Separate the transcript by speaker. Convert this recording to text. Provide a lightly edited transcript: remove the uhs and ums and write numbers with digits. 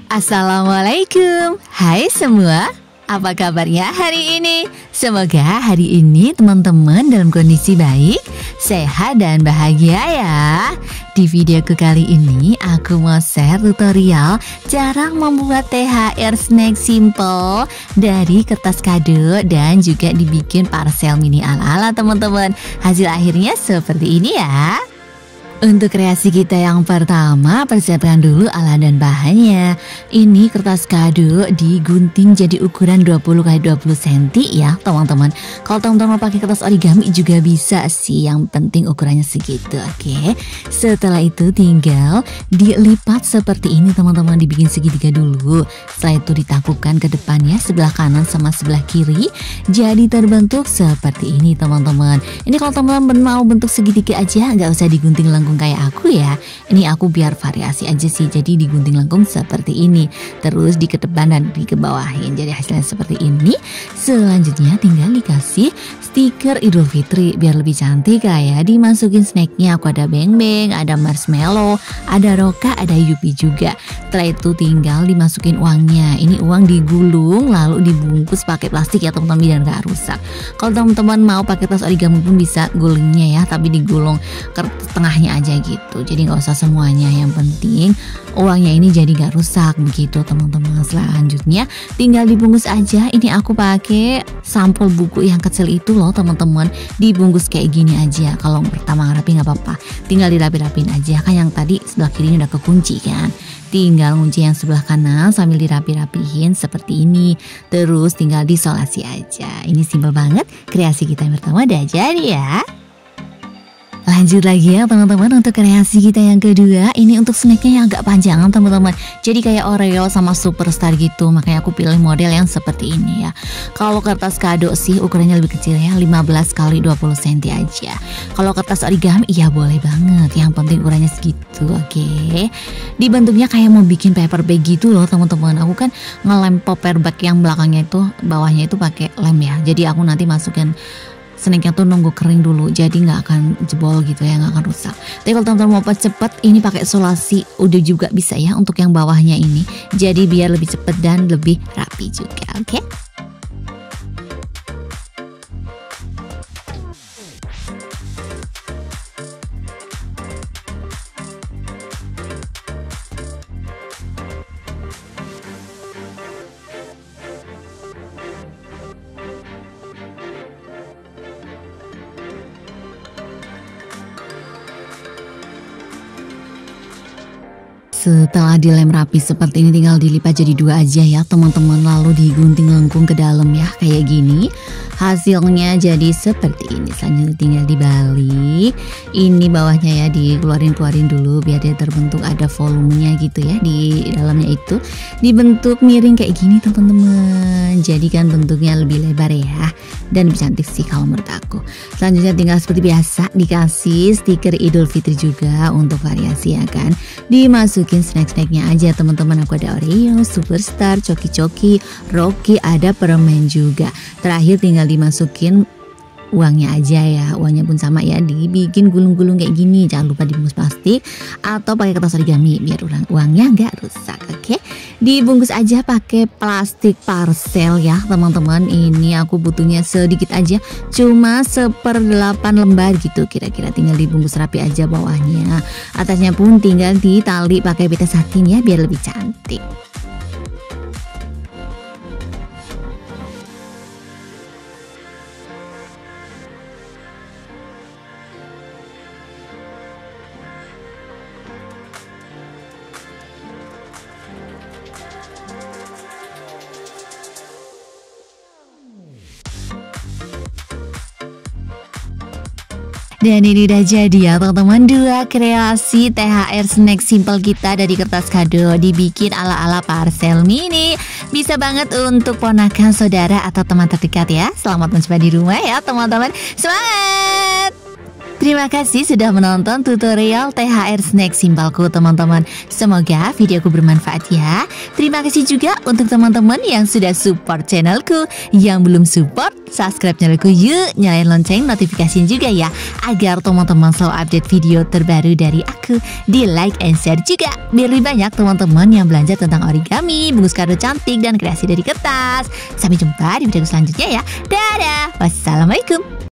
Speaker 1: Assalamualaikum, hai semua. Apa kabarnya hari ini? Semoga hari ini teman-teman dalam kondisi baik, sehat dan bahagia ya. Di videoku kali ini aku mau share tutorial cara membuat THR snack simple dari kertas kado dan juga dibikin parcel mini ala-ala teman-teman. Hasil akhirnya seperti ini ya. Untuk kreasi kita yang pertama, persiapkan dulu alat dan bahannya. Ini kertas kado digunting jadi ukuran 20x20 cm ya teman-teman. Kalau teman-teman mau pakai kertas origami juga bisa sih, yang penting ukurannya segitu. Oke, setelah itu tinggal dilipat seperti ini teman-teman, dibikin segitiga dulu. Setelah itu ditakukan ke depannya sebelah kanan sama sebelah kiri, jadi terbentuk seperti ini teman-teman. Ini kalau teman-teman mau bentuk segitiga aja, nggak usah digunting lengkung kayak aku ya. Ini aku biar variasi aja sih, jadi digunting lengkung seperti ini, terus di ke depan dan di ke bawahin, jadi hasilnya seperti ini. Selanjutnya tinggal dikasih stiker Idul Fitri biar lebih cantik kayak. Dimasukin snacknya, aku ada beng-beng, ada marshmallow, ada roka, ada yupi juga. Setelah itu tinggal dimasukin uangnya. Ini uang digulung lalu dibungkus pakai plastik ya teman-teman biar nggak rusak. Kalau teman-teman mau pakai tas origami pun bisa gulungnya ya, tapi digulung ke tengahnya aja gitu, jadi nggak usah semuanya, yang penting uangnya ini jadi nggak rusak begitu teman-teman. Selanjutnya tinggal dibungkus aja. Ini aku pakai sampul buku yang kecil itu loh teman-teman, dibungkus kayak gini aja. Kalau pertama ngerapi nggak apa-apa, tinggal dirapi-rapin aja. Kan yang tadi sebelah kiri udah kekunci kan, tinggal kunci yang sebelah kanan sambil dirapi-rapihin seperti ini. Terus tinggal disolasi aja. Ini simple banget, kreasi kita yang pertama udah jadi ya. Lanjut lagi ya teman-teman, untuk kreasi kita yang kedua. Ini untuk snacknya yang agak panjangan teman-teman, jadi kayak Oreo sama Superstar gitu. Makanya aku pilih model yang seperti ini ya. Kalau kertas kado sih ukurannya lebih kecil ya, 15x20 cm aja. Kalau kertas origami ya boleh banget, yang penting ukurannya segitu. Oke, dibentuknya kayak mau bikin paper bag gitu loh teman-teman. Aku kan ngelem paper bag yang belakangnya itu, bawahnya itu pakai lem ya. Jadi aku nanti masukin snacknya tuh nunggu kering dulu, jadi nggak akan jebol gitu ya, nggak akan rusak. Tapi kalau teman-teman mau cepet, ini pakai solasi udah juga bisa ya untuk yang bawahnya ini, jadi biar lebih cepet dan lebih rapi juga. Oke. Setelah dilem rapi seperti ini, tinggal dilipat jadi dua aja ya teman-teman, lalu digunting lengkung ke dalam ya kayak gini. Hasilnya jadi seperti ini. Selanjutnya tinggal dibalik. Ini bawahnya ya dikeluarin dulu biar dia terbentuk ada volumenya gitu ya. Di dalamnya itu dibentuk miring kayak gini teman-teman. Jadi kan bentuknya lebih lebar ya, dan lebih cantik sih kalau menurut aku. Selanjutnya tinggal seperti biasa dikasih stiker Idul Fitri juga untuk variasi ya kan. Dimasukin snack-snacknya aja teman-teman. Aku ada Oreo, Superstar, Coki-Coki, Rocky, ada permen juga. Terakhir tinggal dimasukin uangnya aja ya. Uangnya pun sama ya, dibikin gulung-gulung kayak gini. Jangan lupa dibungkus plastik atau pakai kertas origami biar uangnya nggak rusak. Oke, dibungkus aja pakai plastik parcel ya teman-teman. Ini aku butuhnya sedikit aja, cuma 1/8 lembar gitu kira-kira. Tinggal dibungkus rapi aja bawahnya. Atasnya pun tinggal ditali pakai pita satin ya biar lebih cantik. Dan ini udah jadi ya teman-teman, dua kreasi THR snack simple kita dari kertas kado dibikin ala-ala parcel mini. Bisa banget untuk ponakan, saudara, atau teman terdekat ya. Selamat mencoba di rumah ya teman-teman. Semangat! Terima kasih sudah menonton tutorial THR Snack Simpelku teman-teman. Semoga videoku bermanfaat ya. Terima kasih juga untuk teman-teman yang sudah support channelku. Yang belum support, subscribe channelku yuk. Nyalain lonceng notifikasinya juga ya, agar teman-teman selalu update video terbaru dari aku. Di like and share juga, biar lebih banyak teman-teman yang belajar tentang origami, bungkus kado cantik, dan kreasi dari kertas. Sampai jumpa di video selanjutnya ya. Dadah, wassalamualaikum.